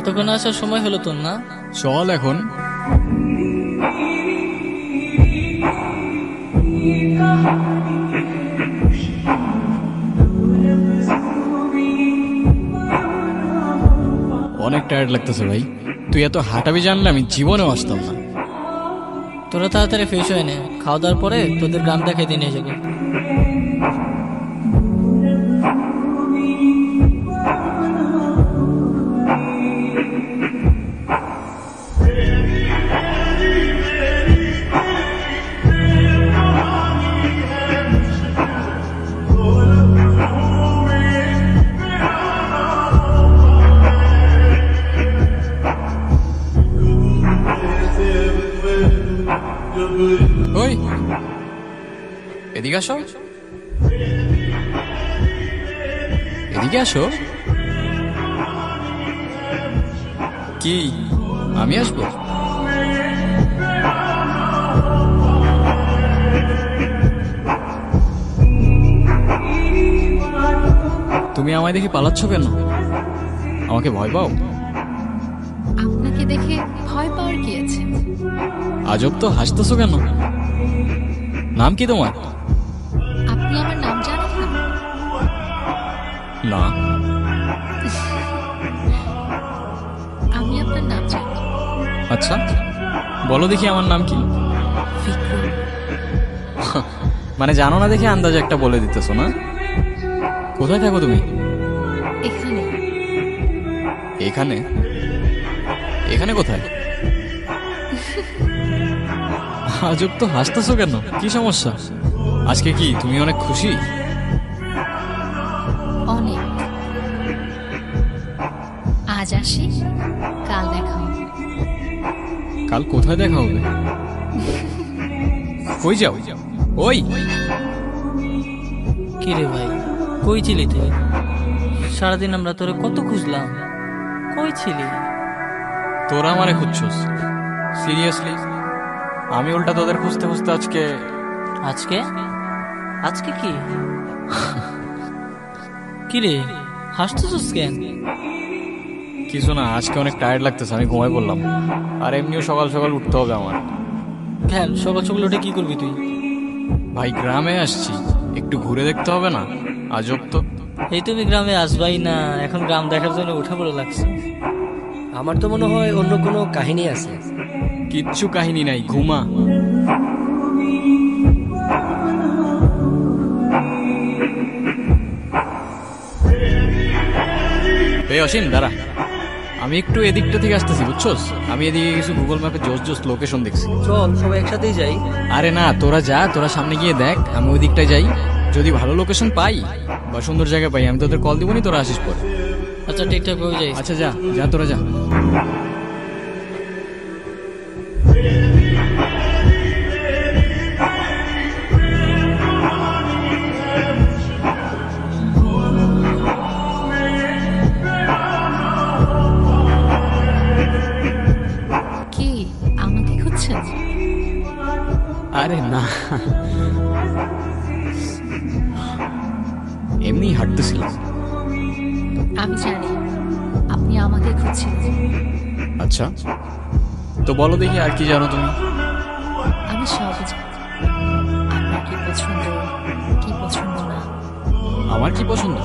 এতক্ষণ আসার সময় হলো তোর না? চল এখন। অনেক টায়ার্ড লাগতেছে ভাই। তুই এত হাঁটাবি জানলে আমি জীবনেও আসতাম না। তোরা তাড়াতাড়ি ফ্রেশ হয়ে নে, খাওয়া দাওয়ার পরে তোদের গ্রাম দেখাইতে নিয়ে যাবো। ওই এদিকে আসো, এদিকে আসো। কি আমি আসবো? তুমি আমায় দেখে পালাচ্ছ কেন? আমাকে ভয় পাও? আপনাকে দেখে ভয় পাওয়ার কি আছে? আজব তো, হাসতেছো কেন? নাম কি তোমার? আপনি আমার নাম জানেন না? না। আমি আপনার নাম জানি। আচ্ছা বলো দেখি আমার নাম কি? বিক্রম। মানে জানো না দেখে আন্দাজে একটা বলে দিতেছো না? কোথায় থাকো তুমি? এখানে। এখানে? এখানে কোথায়? আজব তো, হাসতেছো কেন? কি সমস্যা? আজকে কি তুমি অনেক খুশি? অনেক। আজ আসি, কাল দেখা হবে। কাল কোথায় দেখা হবে? কই যাও? ওই কি রে ভাই, কই ছিলি তুই? সারাদিন আমরা তোরে কত খুঁজলাম, কই ছিলি? তোরা আমারে খুঁজছস? সিরিয়াসলি? আমি উল্টা তোদের খুঁজতে খুঁজতে আজকে। আজকে? আজকে কি? কি রে হাসতেছিস কেন? কিছু না, আজকে অনেক টায়ার্ড লাগতেছে, আমি ঘুমাই পড়লাম। আর এমনিও সকাল সকাল উঠতে হবে আমার। কেন সকাল সকাল উঠে কি করবি তুই? ভাই গ্রামে আসছি, একটু ঘুরে দেখতে হবে না? আজব তো। এই তুমি গ্রামে আসবাই না, এখন গ্রাম দেখার জন্য উঠে পড়ে লাগছে। আমার তো মনে হয় অন্য কোনো কাহিনী আছে। কিচ্ছু কাহিনী নাই, ঘুমা। এই অসীম দাঁড়া, আমি একটু এদিকটা থেকে আসতেছি বুঝছস? আমি এদিকে কিছু গুগল ম্যাপে জোস জোস লোকেশন দেখছি। চল সবাই একসাথেই যাই। আরে না, তোরা যা, তোরা সামনে গিয়ে দেখ, আমি ওই দিকটায় যাই। যদি ভালো লোকেশন পাই বা সুন্দর জায়গা পাই আমি তোদের কল দিবনি, তোরা আসিস পরে। আচ্ছা ঠিকঠাক ভাবে যাই। আচ্ছা যা যা, তোরা যা। কি আমাকে খুঁজছেন? আরে না, এমনি হাঁটতেছিলাম। আমি জানি আপনি আমাকে খুঁজছেন। আচ্ছা তো বলো দেখি আর কি জানো তুমি? আমি সবই জানি। আপনার কি পছন্দ, কি পছন্দ না। আমার কি পছন্দ?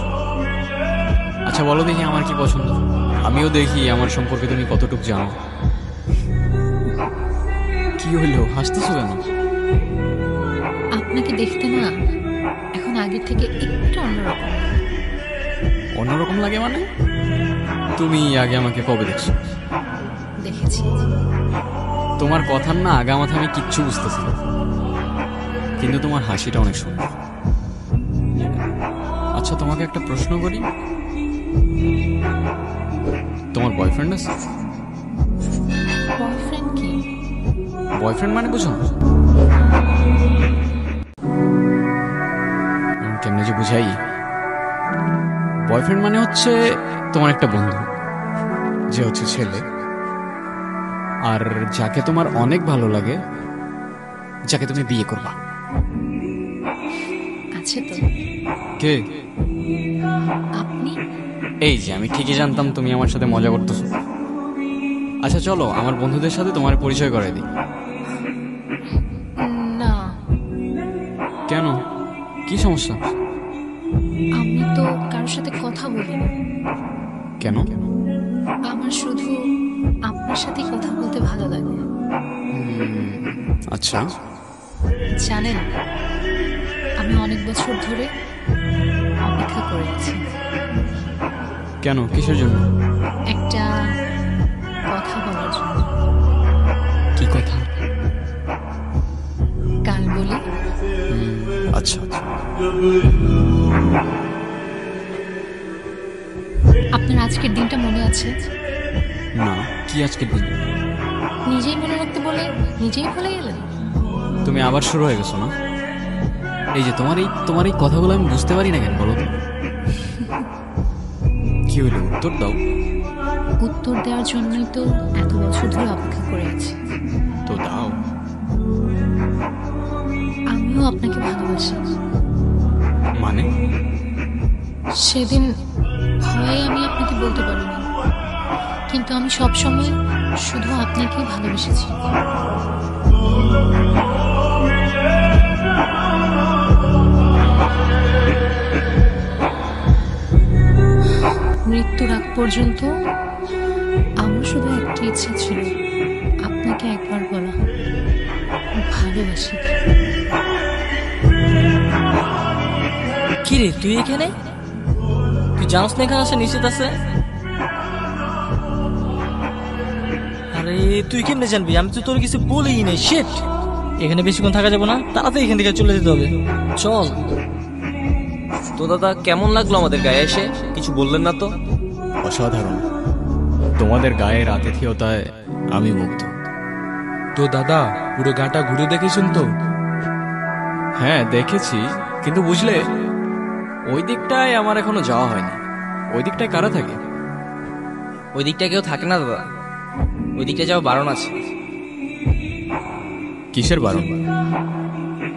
আচ্ছা বলো দেখি আমার কি পছন্দ, আমিও দেখি আমার সম্পর্কে তুমি কতটুকু জানো। কি হইলো, হাসতেছো কেন? আপনাকে দেখতে না এখন আগের থেকে একটু অন্যরকম। অন্যরকম লাগে মানে? তুমি আগে আমাকে কবে দেখছো? দেখেছি। তোমার কথার না আগা মাথা আমি কিচ্ছু বুঝতেছি না, কিন্তু তোমার হাসিটা অনেক সুন্দর। আচ্ছা তোমাকে একটা প্রশ্ন করি, তোমার বয়ফ্রেন্ড আছে? বয়ফ্রেন্ড কি? বয়ফ্রেন্ড মানে বুঝো না? কেমনে যে বুঝাই। বয়ফ্রেন্ড মানে হচ্ছে তোমার একটা বন্ধু, যে হচ্ছে ছেলে, আর যাকে তোমার অনেক ভালো লাগে, যাকে তুমি বিয়ে করবা। আছে তো। কে? আপনি। এই যে আমি ঠিকই জানতাম তুমি আমার সাথে মজা করতেছো। আচ্ছা চলো আমার বন্ধুদের সাথে তোমার পরিচয় করাই দিই। না, কেন, কি সমস্যা? আমি তো কারোর সাথে কথা বলি না। কেন? আমার শুধু আপনার সাথে কথা বলতে ভালো লাগে। আচ্ছা, জানেন, আমি অনেক বছর ধরে অপেক্ষা করে আছি কেন, কিসের জন্য? একটা কথা বলার জন্য। কি কথা? কাল বলি। আচ্ছা, আপনার আজকের দিনটা মনে আছে? না, কি আজকের দিন? নিজেই মনে রাখতে বলে নিজেই ভুলে গেলেন। তুমি আবার শুরু হয়ে গেছো না? এই যে তোমার এই কথাগুলো আমি বুঝতে পারি না কেন বলো তো? কি হইলো, উত্তর দাও। উত্তর দেওয়ার জন্যই তো এত বছর ধরে অপেক্ষা করে আছি। তো দাও। আমিও আপনাকে ভালোবাসি। মানে? সেদিন ভয়ে আমি আপনাকে বলতে পারিনি, কিন্তু আমি সবসময় শুধু আপনাকেই ভালোবেসেছি। মৃত্যুর আগ পর্যন্ত আমার শুধু একটা ইচ্ছা ছিল, আপনাকে একবার বলা ভালোবাসি। কি রে তুই এখানে? তুই জানোস না এখানে আসা নিষেধ আছে? আরে তুই কেমনে জানবি? আমি তো তোর কিছু বলিই নাই। শিট, এখানে বেশিক্ষণ থাকা যাবে না, তাড়াতাড়ি এখান থেকে চলে যেতে হবে। চল। তো দাদা, কেমন লাগলো আমাদের গায়ে এসে? কিছু বললেন না তো? অসাধারণ, তোমাদের গায়ের আতিথেয়তায় আমি মুগ্ধ। তো দাদা, পুরো গাটা ঘুরে দেখেছেন তো? হ্যাঁ দেখেছি, কিন্তু বুঝলে ওই দিকটায় আমার এখনো যাওয়া হয়নি। ওই দিকটায় কারা থাকে? ওই দিকটা কেউ থাকে না দাদা, ওই দিকটা যাওয়া বারণ আছে। কিসের বারণ?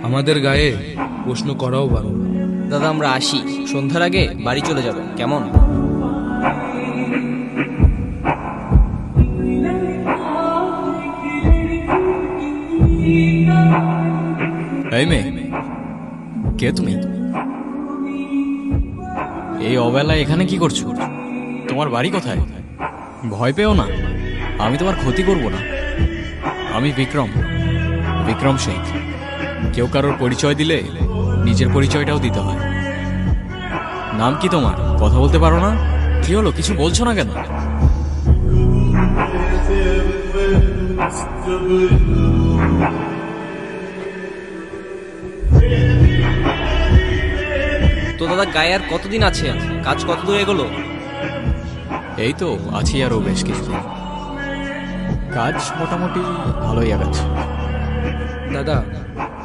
আমাদের গায়ে প্রশ্ন করাও ভালো। দাদা আমরা আসি, সন্ধ্যার আগে বাড়ি চলে যাবেন, কেমন? এই মেয়ে, কে তুমি? এই অবেলায় এখানে কি করছো? তোমার বাড়ি কোথায়? ভয় পেও না, আমি তোমার ক্ষতি করব না। আমি বিক্রম শেখ। কেউ কারোর পরিচয় দিলে নিজের পরিচয়টাও দিতে হয়। নাম কি তোমার? কথা বলতে পারো না? কি হলো, কিছু বলছো না কেন? তো দাদা, গায়ে আর কতদিন আছে? কাজ কত দূর এগোলো? এই তো আছি আরো বেশ কিছুদিন। কাজ মোটামুটি ভালোই আগাচ্ছে। দাদা,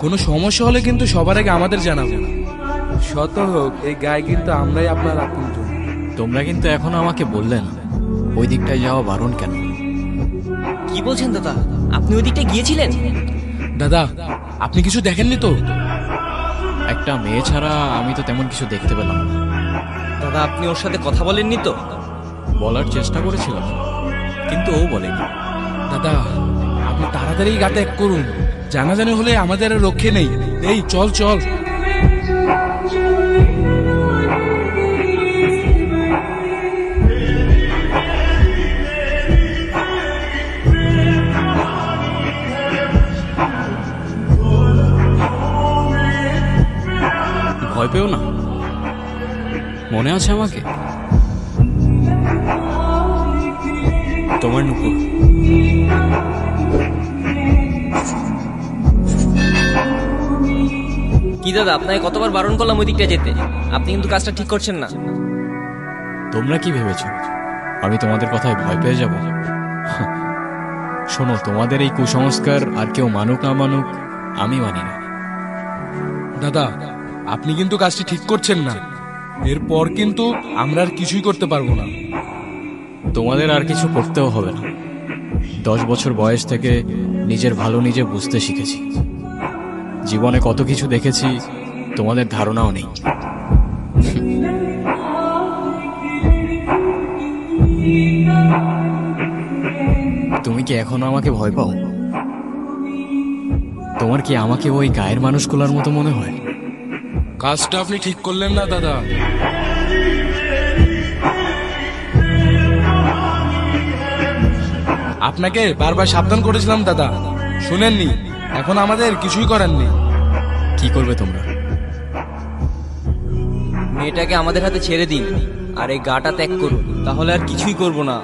কোনো সমস্যা হলে কিন্তু সবার আগে আমাদের জানাবেন। শত হোক, এই গায়ে কিন্তু আমরাই আপনার আপনজন। তোমরা কিন্তু এখনো আমাকে বললে না ওই দিকটায় যাওয়া বারণ কেন? কি বলছেন দাদা? আপনি ওই দিকটা গিয়েছিলেন? দাদা, আপনি কিছু দেখেননি তো? একটা মেয়ে ছাড়া আমি তো তেমন কিছু দেখতে পেলাম না। দাদা, আপনি ওর সাথে কথা বলেননি তো? বলার চেষ্টা করেছিলাম, কিন্তু ও বলেনি। দাদা, আপনি তাড়াতাড়ি গা ত্যাগ করুন, জানাজানি হলে আমাদের আর রক্ষে নেই। এই চল চল। ভয় পেও না, মনে আছে আমাকে? তোমার নুপুর। কি দাদা, আপনাকে কতবার বারণ করলাম ওই দিকটা যেতে, আপনি কিন্তু কাজটা ঠিক করছেন না। তোমরা কি ভেবেছ আমি তোমাদের কথায় ভয় পেয়ে যাব? শোনো, তোমাদের এই কুসংস্কার আর কেউ মানুক না মানুক, আমি মানি না। দাদা, আপনি কিন্তু কাজটি ঠিক করছেন না। এরপর কিন্তু আমরা আর কিছুই করতে পারবো না। তোমাদের আর কিছু করতেও হবে না। 10 বছর বয়স থেকে নিজের ভালো নিজে বুঝতে শিখেছি। জীবনে কত কিছু দেখেছি, তোমাদের ধারণাও নেই। তুমি কি এখনো আমাকে ভয় পাও? তোমার কি আমাকে ওই গায়ের মানুষগুলোর মতো মনে হয়? কাজটা আপনি ঠিক করলেন না দাদা। আপনাকে বারবার সাবধান করেছিলাম দাদা, শুনেননি। এখন আমাদের কিছুই করার নেই। কি করবে তোমরা? মেয়েটাকে আমাদের হাতে ছেড়ে দিন আর এই গাটা ত্যাগ করুন, তাহলে আর কিছুই করব না।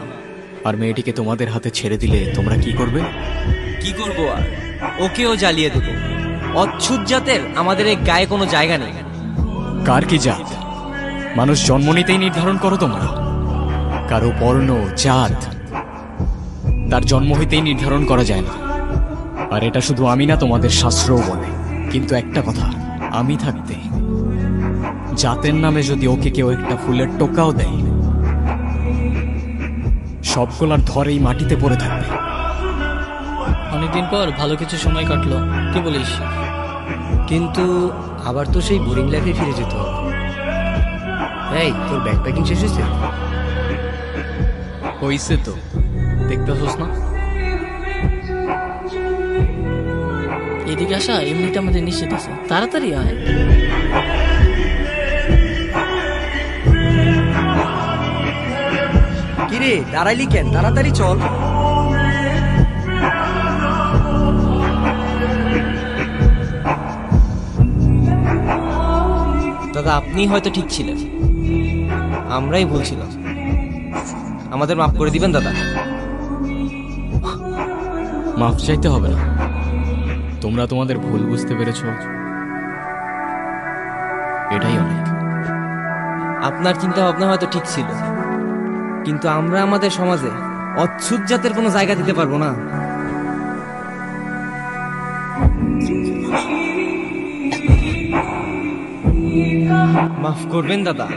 আর মেয়েটিকে তোমাদের হাতে ছেড়ে দিলে তোমরা কি করবে? কি করব আর? ওকেও জ্বালিয়ে দেব। অচ্ছুত জাতের আমাদের এই গায়ে কোনো জায়গা নেই। কার কি জাত মানুষ জন্ম নিতেই নির্ধারণ করো তোমরা? কারো বর্ণ জাত তার জন্ম হইতেই নির্ধারণ করা যায় না। আর এটা শুধু আমি না, তোমাদের শাস্ত্রও বলে। কিন্তু একটা কথা, আমি থাকতে জাতের নামে যদি ওকে কেউ একটা ফুলের টোকাও দেয়, সবগুলার ধরেই মাটিতে পড়ে থাকবে। অনেকদিন পর ভালো কিছু সময় কাটলো, কি বলিস? কিন্তু আবার তো সেই বোরিং লাইফে ফিরে যেতে হবে। এই, তোর ব্যাকপ্যাকিং শেষ হয়েছে? হইছে তো, দেখতেছস না? এদিকে আসা এমনিটা আমাদের নিশ্চিত আছে, তাড়াতাড়ি আয়। কিরে দাঁড়াইলি কেন? তাড়াতাড়ি চল। দাদা, আপনি হয়তো ঠিক ছিলেন, আমরাই ভুল ছিলাম। আমাদের মাফ করে দিবেন দাদা। মাফ চাইতে হবে না, তোমরা তোমাদের ভুল বুঝতে পেরেছ, এটাই অনেক। আপনার চিন্তা ভাবনা হয়তো ঠিক ছিল, কিন্তু আমরা আমাদের সমাজে অচ্ছুত জাতের কোনো জায়গা দিতে পারবো না। মাফ করবেন দাদা।